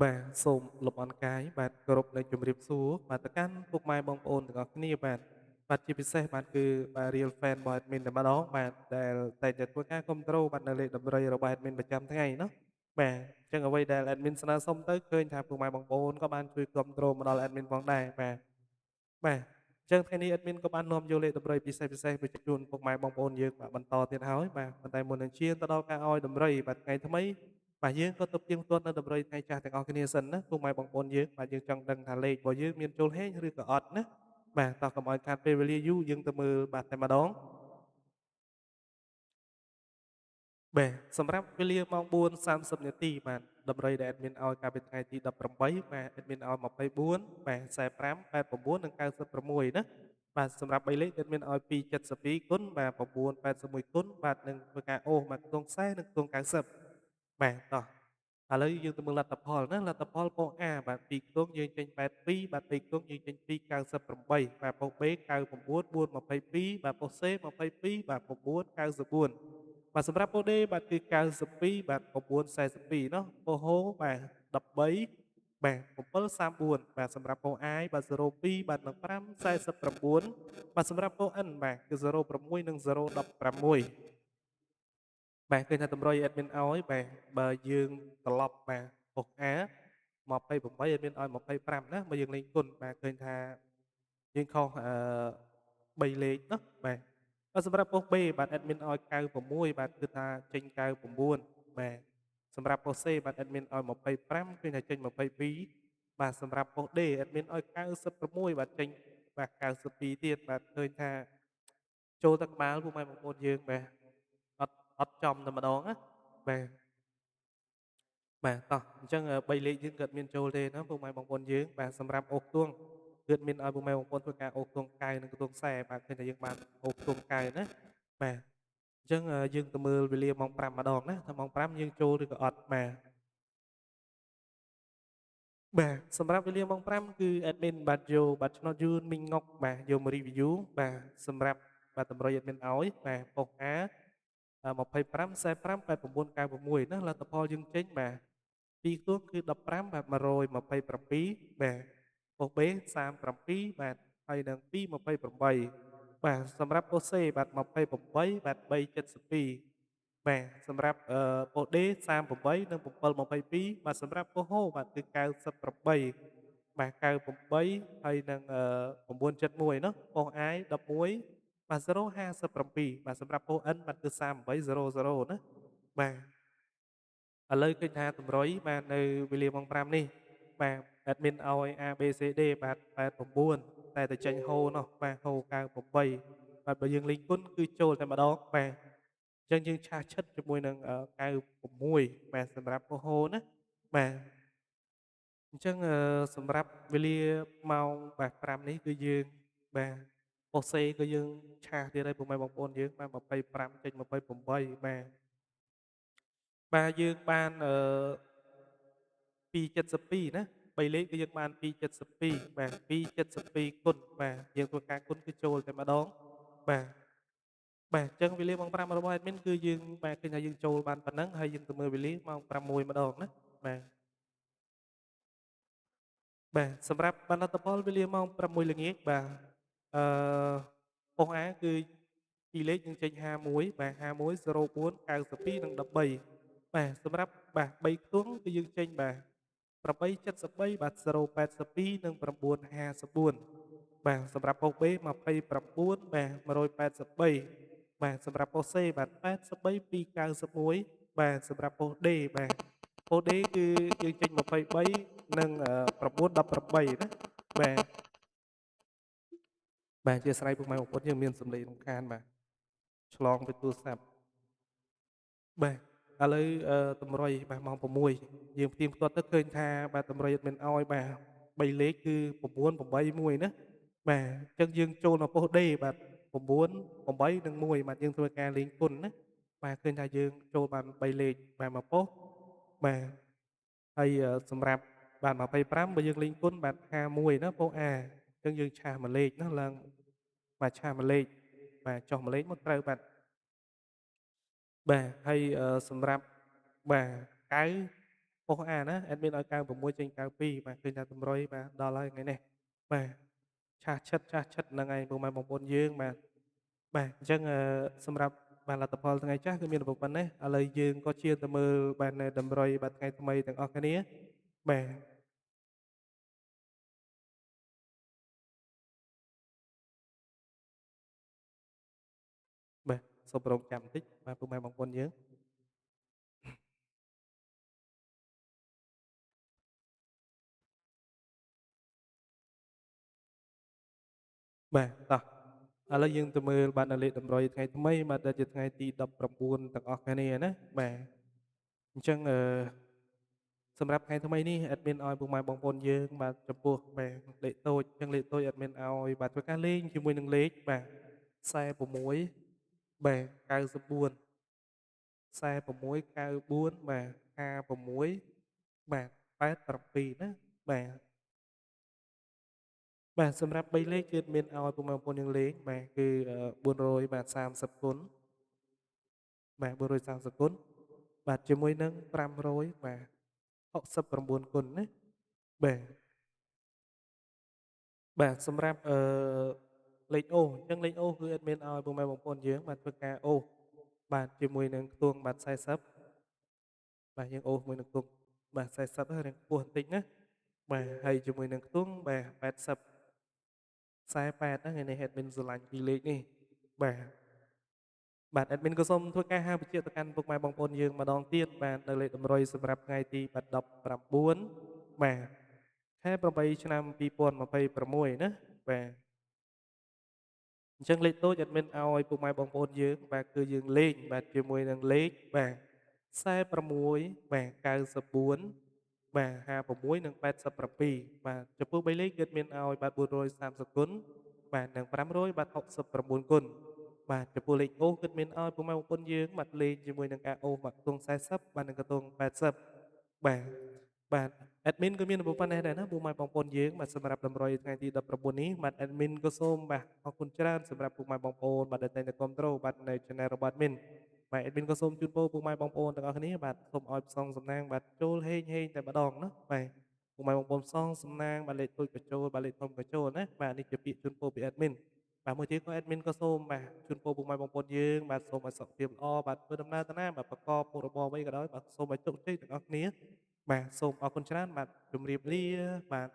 បាទសូមលំអរកាយបាទគោរពនិងជម្រាបសួរបាទទៅកាន់ពុកម៉ែបងប្អូនទាំងអស់គ្នាបាទជាពិសេសបាទគឺបាទ Real Fan របស់ Admin តែម្ដងបាទដែលតែងតែធ្វើការគាំទ្របាទនៅលេខតម្រុយរបស់ Admin ប្រចាំថ្ងៃเนาะបាទអញ្ចឹងអ្វីដែល Admin ស្នើសុំទៅឃើញថាពុកម៉ែបងប្អូនក៏បានជួយគាំទ្រមកដល់ Admin ផងដែរបាទអញ្ចឹងថ្ងៃនេះ Admin ក៏បាននាំយកលេខតម្រុយពិសេសមកជូនពុកម៉ែបងប្អូនយើងបាទបន្តទៀតហើយបាទប៉ុន្តែមុននឹងឈានទៅដល់ការឲ្យតម្រុយបាទថ្ងៃថ្មីបាទយើងក៏ទៅផ្ទៀងផ្ទាត់នៅតម្រុយថ្ងៃចាស់ទាំងអស់គ្នាសិនណាពុកម៉ែបងប្អូនយើងបាទយើងចង់ដឹងថាលេខរបស់យើងមានចូលហេងឬក៏អត់ណាបាទតោះកុំឲ្យខាតពេលវេលាយូរយើងទៅមើលបាទតែម្ដង បាទសម្រាប់វេលាម៉ោង4:30នាទីបាទតម្រុយដែល admin ឲ្យកាលពីថ្ងៃទី18បាទ admin ឲ្យ24បាទ45 89និង96ណាបាទសម្រាប់3លេខ admin ឲ្យ272គុណបាទ981គុណបាទនិងធ្វើការអូសបាទខ្ទង់40និងខ្ទង់90បាទតោះឥឡូវយើងទៅមើលលទ្ធផលណាលទ្ធផលពង A បាទ2ខ្ទង់យើងចេញ82បាទ3ខ្ទង់យើងចេញ298បាទពង B 99 422បាទពង C 22បាទ9 94បាទសម្រាប់ពូដេបាទគឺ92បាទ942เนาะពូហូបាទ13បាទ734បាទសម្រាប់ពូអាយបាទ02បាទនិង549បាទសម្រាប់ពូអិនបាទគឺ06និង016បាទឃើញថាតម្រុយ admin ឲ្យបាទបើយើងត្រឡប់បាទពុក A 28 admin ឲ្យ25ណាបើយើងលេងគុណបាទឃើញថាយើងខុស3លេខเนาะបាទហើយសម្រាប់ប៉ុស្តិ៍ B បាទ admin ឲ្យ96បាទគឺថាចេញ99បាទសម្រាប់ប៉ុស្តិ៍ C បាទ admin ឲ្យ25ឃើញថាចេញ22បាទសម្រាប់ប៉ុស្តិ៍ D admin ឲ្យ96បាទចេញបាទ92ទៀតបាទឃើញថាចូលទៅក្បាលពុកម៉ែបងប្អូនយើងបាទអត់ចំតែម្ដងណាបាទតោះអញ្ចឹង3លេខយើងគាត់មានចូលទេណាពុកម៉ែបងប្អូនយើងបាទសម្រាប់អូសទួងគាត់មានឲ្យពុកម៉ែបងប្អូនធ្វើការអូសទួងកៅនិងខ្ទង់ខ្សែបាទឃើញថាយើងបានអូសទួងកៅណាបាទអញ្ចឹងយើងទៅមើលវេលាម៉ោង5ម្ដងណាថាម៉ោង5យើងចូលឬក៏អត់បាទសម្រាប់វេលាម៉ោង5គឺ admin បាទយកបាទឆ្នោតយួនមីងងុកបាទយកមក review បាទសម្រាប់បាទតម្រុយ admin ឲ្យបាទប៉ុស A 25 45 89 96ណាលទ្ធផលយើងចេញបាទ2ខ្ទង់គឺ15បាទ127បាទប៉ុស B 37បាទហើយនឹង2 28បាទសម្រាប់ប៉ុស C បាទ28បាទ372បាទសម្រាប់ប៉ុស D 38និង722បាទសម្រាប់ប៉ុសហូបាទគឺ98បាទ98ហើយនឹង971เนาะប៉ុស I 11បាទ057បាទសម្រាប់ប៉ុស N បាទគឺ3800ណាបាទឥឡូវឃើញថាតម្រុយបាទនៅវេលាម៉ោង5នេះបាទ admin ឲ្យ ABCD បាទ89តែទៅចេញហូរនោះបាទហូរ98បាទបើយើងលេងគុណគឺចូលតែម្ដងបាទអញ្ចឹងយើងឆាសឈិតជាមួយនឹង96បាទសម្រាប់ប៉ុសហូរណាបាទអញ្ចឹងសម្រាប់វេលាម៉ោងបាទ5នេះគឺយើងបាទប៉ុសសេក៏យើងឆាសទៀតហើយពុកម៉ែបងប្អូនយើងបាទ25ចេញ28បាទយើងបាន272ណា3លេខគឺយើងបាន272បាទ272គុណបាទយើងធ្វើការគុណគឺចូលតែម្ដងបាទអញ្ចឹងវេលាម៉ោង5របស់ admin គឺយើងបាទឃើញថាយើងចូលបានប៉ុណ្ណឹងហើយយើងទៅមើលវេលាម៉ោង6ម្ដងណាបាទសម្រាប់បានលទ្ធផលវេលាម៉ោង6ល្ងាចបាទអឺប៉ុស A គឺពីរលេខយើងចេញ51បាទ51 04 92និង13បាទសម្រាប់បាទ3ខ្ទង់គឺយើងចេញបាទ873បាទ082និង954បាទសម្រាប់ប៉ុស B 29បាទ183បាទសម្រាប់ប៉ុស C បាទ83 291បាទសម្រាប់ប៉ុស D បាទប៉ុស D គឺយើងចេញ23និង918ណាបាទអធិស្ឋានពុកម៉ែបងប្អូនយើងមានសំឡេងរំខានបាទឆ្លងពីទូរស័ព្ទ បាទឥឡូវតម្រុយបាទម៉ោង6យើងផ្ទៀងផ្ទាត់ទៅឃើញថាបាទតម្រុយអត់មានឲ្យបាទ3លេខគឺ981ណាបាទអញ្ចឹងយើងចូលមកប៉ុស្តិ៍ D បាទ9 8និង1បាទយើងធ្វើការលេងគុណណាបាទឃើញថាយើងចូលបាន3លេខបាទមកប៉ុស្តិ៍បាទហើយសម្រាប់បាទ25បើយើងលេងគុណបាទ51ណាប៉ុស្តិ៍ A អញ្ចឹងយើងឆាសមួយលេខណាឡើងបាទឆាសមួយលេខបាទចុះមួយលេខមកត្រូវបាទហើយសម្រាប់បាទកៅ ប៉ុស្តិ៍ A ណា admin ឲ្យ96ចេញ92បាទឃើញថាតម្រុយបាទដល់ហើយថ្ងៃនេះបាទឆាសឆិតហ្នឹងហើយពុកម៉ែបងប្អូនយើងបាទបាទអញ្ចឹងសម្រាប់បាទលទ្ធផលថ្ងៃចាស់គឺមានតែប៉ុណ្ណេះឥឡូវយើងក៏ឈានទៅមើលបាទនៅតម្រុយបាទថ្ងៃថ្មីទាំងអស់គ្នាបាទបាទសូមរងចាំបន្តិចបាទពុកម៉ែបងប្អូនយើងបាទតោះឥឡូវយើងទៅមើលបាទនៅលេខតម្រុយថ្ងៃថ្មីបាទដែលជាថ្ងៃទី19ទាំងអស់គ្នាណាបាទអញ្ចឹងសម្រាប់ថ្ងៃថ្មីនេះ admin ឲ្យពុកម៉ែបងប្អូនយើងបាទចំពោះបាទលេខតូចអញ្ចឹងលេខតូច admin ឲ្យបាទធ្វើការលេងជាមួយនឹងលេខបាទ46បាទ94 46 94បាទ56បាទ87ណាបាទបាទសម្រាប់3លេខគឺ admin ឲ្យពុកម៉ែបងប្អូនយើងលេងបាទគឺ400បាទ30គុណបាទ430គុណបាទជាមួយនឹង500បាទ69គុណណាបាទ បាទសម្រាប់លេខអូសអញ្ចឹងលេខអូសគឺអត់មានឲ្យពុកម៉ែបងប្អូនយើងបាទធ្វើការអូសបាទជាមួយនឹងខ្ទង់បាទ40បាទយើងអូសមួយនឹងខ្ទង់បាទ40ហើយរាងខ្ពស់បន្តិចណាបាទហើយជាមួយនឹងខ្ទង់បាទ80 48ណាថ្ងៃនេះ admin ស្រឡាញ់ពីរលេខនេះបាទបាទ admin ក៏សូមធ្វើការហៅបញ្ជាក់ទៅកាន់ពុកម៉ែបងប្អូនយើងម្ដងទៀតបាទនៅលេខតម្រុយសម្រាប់ថ្ងៃទីបាទ19បាទខែ8ឆ្នាំ2026ណាបាទអញ្ចឹងលេខតូចអត់មានឲ្យពុកម៉ែបងប្អូនយើងបាទគឺយើងលេងបាទជាមួយនឹងលេខបាទ46បាទ94បាទ56និង87បាទចំពោះ3លេខគឺមានឲ្យបាទ430គុណបាទនិង500បាទ69គុណបាទចំពោះលេខអូសគឺមានឲ្យពុកម៉ែបងប្អូនយើងបាទលេងជាមួយនឹងការអូសបាទខ្ទង់40បាទនិងខ្ទង់80បាទបាទ admin ក៏មានដំបូងប៉ុណ្ណេះដែរណាពុកម៉ែបងប្អូនយើងបាទសម្រាប់តម្រុយថ្ងៃទី19នេះបាទ admin ក៏សូមបាទអរគុណច្រើនសម្រាប់ពុកម៉ែបងប្អូនបាទដែលតែងតែគាំទ្របាទនៅ channel របស់ admin បាទ admin ក៏សូមជូនពរពុកម៉ែបងប្អូនទាំងអស់គ្នាបាទសូមឲ្យផ្សងសំណាងបាទចូលហេងតែម្ដងណាបាទពុកម៉ែបងប្អូនផ្សងសំណាងបាទលេខតូចក៏ចូលបាទលេខធំក៏ចូលណាបាទនេះជាពាក្យជូនពរពី admin បាទមួយទៀតក៏ admin ក៏សូមបាទជូនពរពុកម៉ែបងប្អូនយើងបាទសូមឲ្យសុខភាពល្អបាទធ្វើដំណើរទៅណាបាទប្រកបមុខរបរអ្វីក៏ដោយបាទសូមឲ្យជោគជ័យទាំងអស់គ្នាបាទសូមអរគុណច្រើនបាទជម្រាបលាបាទ